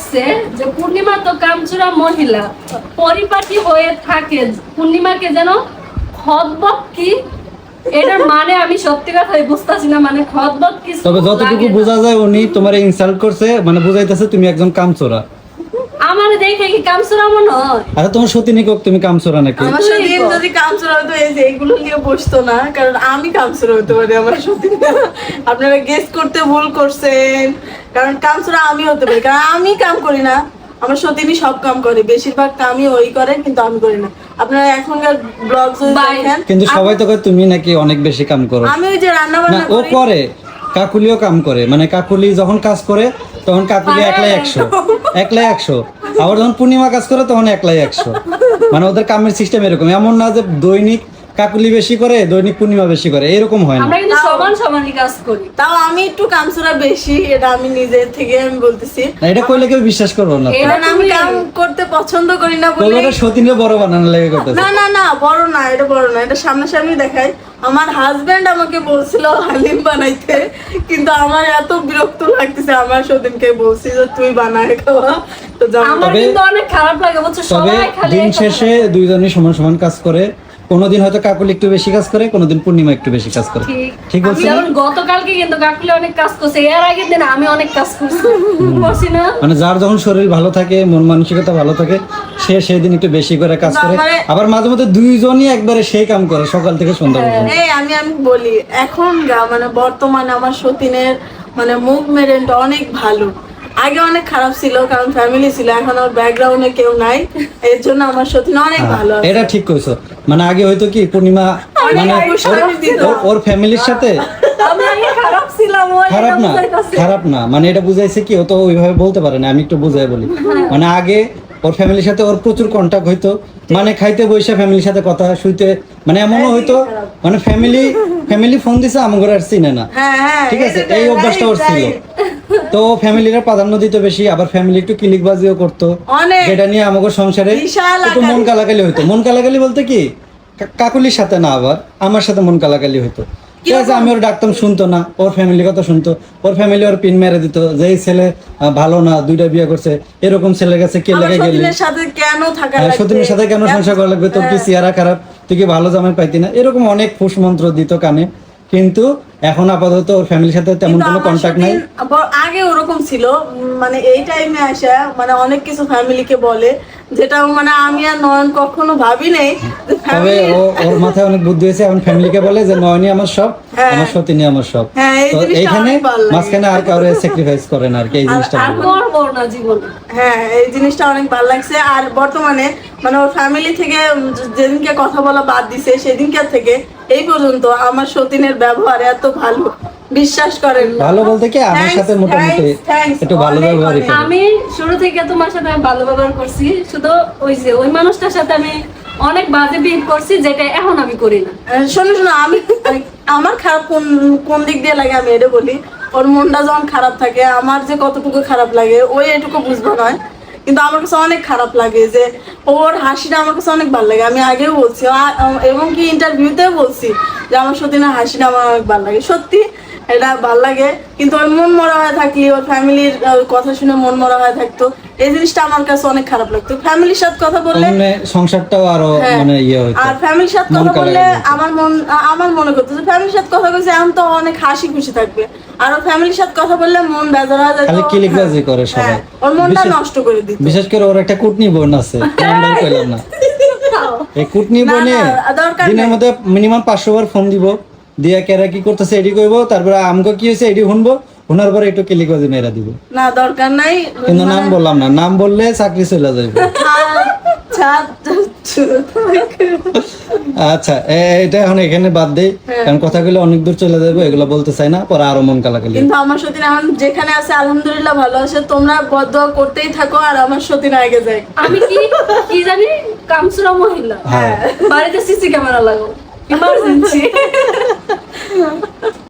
বলছে যে পূর্ণিমা তো কামচুরা মহিলা, পরিপাটি হয়ে থাকে, পূর্ণিমাকে যেন খতবত কি, এটার মানে আমি সত্যি কথাই বুঝতাছি না, মানে খতবত কি। তবে যতটুকু বোঝা যায় উনি তোমার ইনসাল্ট করছে, মানে বুঝাইতেছে তুমি একজন কামচোরা। আমার দেখে কি কামচুরা মনে হয়? আরে তোমার সতীনী কক তুমি কামচোরা নাকি? আমার সতীন যদি কামচোরা হতো এই যে এগুলো নিয়ে বসতো না, কারণ আমি কামচোরা হতে পারি আমার সতীন। আপনারা গেস করতে ভুল করছেন, কারণ কামচোরা আমি হতে পারি, কারণ আমি কাম করি না, আমার সতীনই সব কাম করে, বেশিরভাগ কামই ওই করে কিন্তু আমি করি না। আপনারা এখনকার ব্লগ যদি দেখেন, কিন্তু সবাই তো কয় তুমি নাকি অনেক বেশি কাম করো। আমি ওই যে রান্না না বান্না ও করি। করে, কাকুলিও কাম করে, মানে কাকুলি যখন কাজ করে তখন কাকুলি একলাই 100, একলাই 100। আবার যখন পূর্ণিমা কাজ করে তখন একলাই 100। মানে ওদের কামের সিস্টেম এরকম, এমন না যে দৈনিক কাকুলি বেশি করে দৈনিক পূর্ণিমা বেশি করে, এরকম হয় না। আমরা কিন্তু সমান সমানই কাজ করি। তাও আমি একটু কামচোরা বেশি, এটা আমি নিজের থেকে আমি বলতেছি। না, এটা কইলে কেউ বিশ্বাস করবো না। কারণ আমি কাম করতে পছন্দ করি না বলে। ওটা সতীনে বড় বানানো লেগে করতেছে। না না না, বড় না, এটা বড় না, এটা সামনাসামনি দেখাই। আমার হাজবেন্ড আমাকে বলছিল হালিম বানাইতে, কিন্তু আমার এত বিরক্ত লাগতেছে, আমার সতীনকে বলছি যে তুই বানায় খাওয়া। তো আমার কিন্তু অনেক খারাপ লাগে, বুঝছো, তবে সবাই খালি দিন শেষে দুইজনই সমান সমান কাজ করে। কোনোদিন হয়তো কাকুলি একটু বেশি কাজ করে, কোনোদিন পূর্ণিমা একটু বেশি কাজ করে। ঠিক আমি বলছি না? যেমন গতকালকে কিন্তু কাকুলি অনেক কাজ করছে, এর আগের দিন আমি অনেক কাজ করছি, বলছি না? মানে যার যখন শরীর ভালো থাকে, মন মানসিকতা ভালো থাকে, সে সেদিন একটু বেশি করে কাজ করে। আবার মাঝে মধ্যে দুইজনই একবারে সেই কাম করে সকাল থেকে সন্ধ্যা পর্যন্ত। এই আমি বলি এখন মানে বর্তমানে আমার সতীনের মানে মুভমেন্ট অনেক ভালো। আগে অনেক খারাপ ছিল, কারণ ফ্যামিলি ছিল, এখন ওর ব্যাকগ্রাউন্ডে কেউ নাই, এর জন্য আমার সতীন অনেক ভালো আছে। এটা ঠিক কইছো। মানে আগে হয়তো কি পূর্ণিমা মানে ওর ফ্যামিলির সাথে আমি আগে খারাপ ছিলাম, ওই খারাপ এটা না, বুঝাইতাছে। খারাপ না, মানে এটা বুঝাইছে কি, ও তো ওইভাবে বলতে পারে না, আমি একটু বুঝাই বলি। মানে আগে ওর ফ্যামিলির সাথে ওর প্রচুর কন্টাক্ট হইতো, মানে খাইতে বসে ফ্যামিলির সাথে কথা, শুইতে, মানে এমনও হইতো মানে ফ্যামিলি ফোন দিছে আমার আর চিনে না। ঠিক আছে, এই অভ্যাসটা ওর ছিল। তো ফ্যামিলির প্রাধান্য দিত বেশি, আবার ফ্যামিলি একটু কিলিকবাজিও করতো, যেটা নিয়ে আমাদের সংসারে একটু মন কালাকালি হইতো। মন কালাকালি বলতে কি, কাকুলির সাথে না, আবার আমার সাথে মন কালাকালি হইতো। ঠিক আছে, আমি ওর ডাকতাম, শুনতো না, ওর ফ্যামিলির কথা শুনতো, ওর ফ্যামিলি ওর পিন মেরে দিত যে এই ছেলে ভালো না, 2টা বিয়ে করছে, এরকম ছেলের কাছে কে লেগে গেলি, সতীনের সাথে কেন থাকা লাগবে, সতীনের সাথে কেন সংসার করা লাগবে, তোর কি চেহারা খারাপ, তুই কি ভালো জামাই পাইতি না, এরকম অনেক ফুস মন্ত্র দিত কানে। কিন্তু এখন আপাতত ওর ফ্যামিলির সাথে তেমন কোনো কন্টাক্ট নাই। আগে ওরকম ছিল, মানে এই টাইমে আসা মানে অনেক কিছু ফ্যামিলিকে বলে, যেটা মানে আমি আর নয়ন কখনো ভাবি নাই। তবে ওর মাথায় অনেক বুদ্ধি হয়েছে, এখন ফ্যামিলিকে বলে যে নয়নি আমার সব, আমার সতীনী আমার সব। তো এইখানে মাঝখানে আর কাউরে স্যাক্রিফাইস করে না আর কি, এই জিনিসটা আর করবো না জীবনে। হ্যাঁ, এই জিনিসটা অনেক ভালো লাগছে। আর বর্তমানে মানে ওর ফ্যামিলি থেকে যেদিনকে কথা বলা বাদ দিছে, সেদিনকার থেকে এই পর্যন্ত আমার সতীনের ব্যবহার এত ভালো, বিশ্বাস করেন। ভালো বলতে কি, আমার সাথে মোটামুটি একটু ভালো ব্যবহারই করে। আমি শুরু থেকে তোমার সাথে ভালো ব্যবহার করছি, শুধু ওই যে ওই মানুষটার সাথে আমি অনেক বাজে বিহেভ করছি, যেটা এখন আমি করি না। শোনো শোনো, আমি আমার খারাপ কোন দিক দিয়ে লাগে আমি এটা বলি। ওর মনটা যখন খারাপ থাকে, আমার যে কতটুকু খারাপ লাগে ওই এটুকু বুঝবো নয়, কিন্তু আমার কাছে অনেক খারাপ লাগে যে ওর হাসিটা আমার কাছে অনেক ভালো লাগে। আমি আগেও বলছি এবং কি ইন্টারভিউতেও বলছি যে আমার সতীনের হাসিটা আমার অনেক ভালো লাগে, সত্যি এটা ভালো লাগে। কিন্তু ওর মন মরা হয়ে থাকলে, ওর ফ্যামিলির কথা শুনে মন মরা হয়ে থাকতো, এই জিনিসটা আমার কাছে অনেক খারাপ লাগতো। ফ্যামিলির সাথে কথা বললে সংসারটাও আরো মানে ইয়ে হইতো, আর ফ্যামিলির সাথে কথা বললে আমার মনে করতো যে ফ্যামিলির সাথে কথা বলছে এখন তো অনেক হাসি খুশি থাকবে, আর ওর ফ্যামিলির সাথে কথা বললে মন বেজার হয়ে যায়, খালি কিলিকবাজি করে সবাই, ওর মনটা নষ্ট করে দিত। বিশেষ করে ওর একটা কুটনি বোন আছে, নামটা কইলাম না। এই কুটনি বোনে দিনের মধ্যে মিনিমাম 500 বার ফোন দিব, দিয়া কেরা কি করতেছে এডি কইব, তারপরে আমগো কি হয়েছে এডি শুনবো, শোনার পরে একটু কিলিকবাজি মেরা দিব। না দরকার নাই, কিন্তু নাম বললাম না, নাম বললে চাকরি চলে যাবে। আচ্ছা, এটা এখন এখানে বাদ দেই, কারণ কথাগুলো অনেক দূর চলে যাবে, এগুলো বলতে চাই না, পরে আরো মন কালাকালি। কিন্তু আমার সতীন এখন যেখানে আছে আলহামদুলিল্লাহ ভালো আছে, তোমরা বদদোয়া করতেই থাকো আর আমার সতীন আগে যায়। আমি কি জানি কামচুরা মহিলা, বাড়িতে সিসি ক্যামেরা লাগাও, ইমার্জেন্সি।